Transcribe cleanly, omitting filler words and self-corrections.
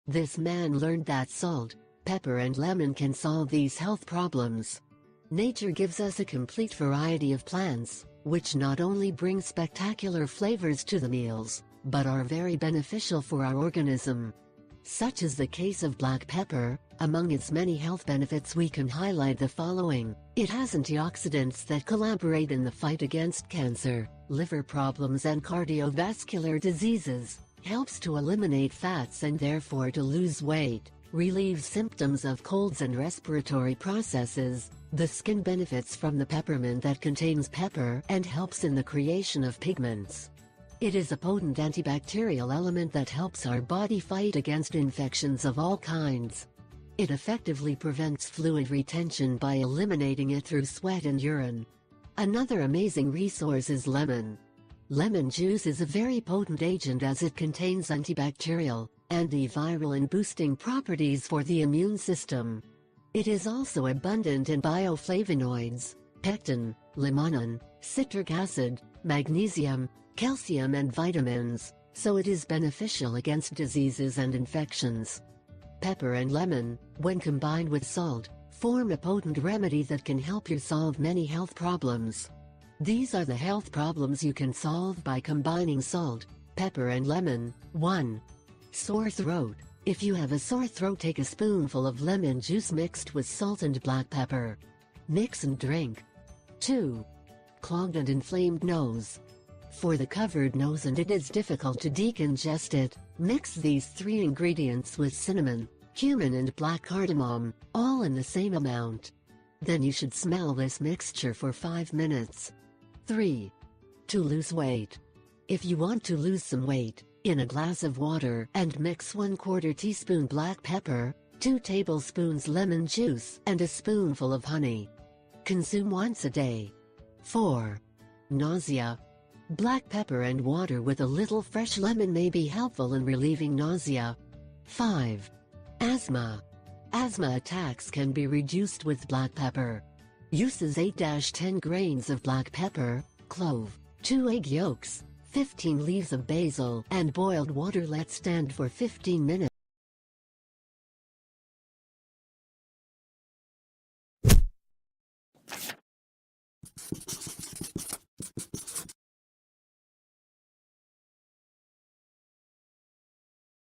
This man learned that salt, pepper and lemon can solve these health problems. Nature gives us a complete variety of plants, which not only bring spectacular flavors to the meals, but are very beneficial for our organism. Such is the case of black pepper. Among its many health benefits we can highlight the following. It has antioxidants that collaborate in the fight against cancer, liver problems and cardiovascular diseases, helps to eliminate fats and therefore to lose weight, relieves symptoms of colds and respiratory processes. The skin benefits from the peppermint that contains pepper and helps in the creation of pigments. It is a potent antibacterial element that helps our body fight against infections of all kinds. It effectively prevents fluid retention by eliminating it through sweat and urine. Another amazing resource is lemon. Lemon juice is a very potent agent as it contains antibacterial, antiviral and boosting properties for the immune system. It is also abundant in bioflavonoids, pectin, limonene, citric acid, magnesium, calcium and vitamins, so it is beneficial against diseases and infections. Pepper and lemon, when combined with salt, form a potent remedy that can help you solve many health problems. These are the health problems you can solve by combining salt, pepper and lemon. 1. Sore throat. If you have a sore throat, take a spoonful of lemon juice mixed with salt and black pepper. Mix and drink. 2. Clogged and inflamed nose. For the covered nose and it is difficult to decongest it, mix these 3 ingredients with cinnamon, cumin and black cardamom, all in the same amount. Then you should smell this mixture for 5 minutes. 3. To lose weight. If you want to lose some weight, in a glass of water and mix 1/4 teaspoon black pepper, 2 tablespoons lemon juice and a spoonful of honey. Consume once a day. 4. Nausea. Black pepper and water with a little fresh lemon may be helpful in relieving nausea. 5. Asthma. Asthma attacks can be reduced with black pepper. Uses 8-10 grains of black pepper, clove, 2 egg yolks, 15 leaves of basil and boiled water. Let stand for 15 minutes.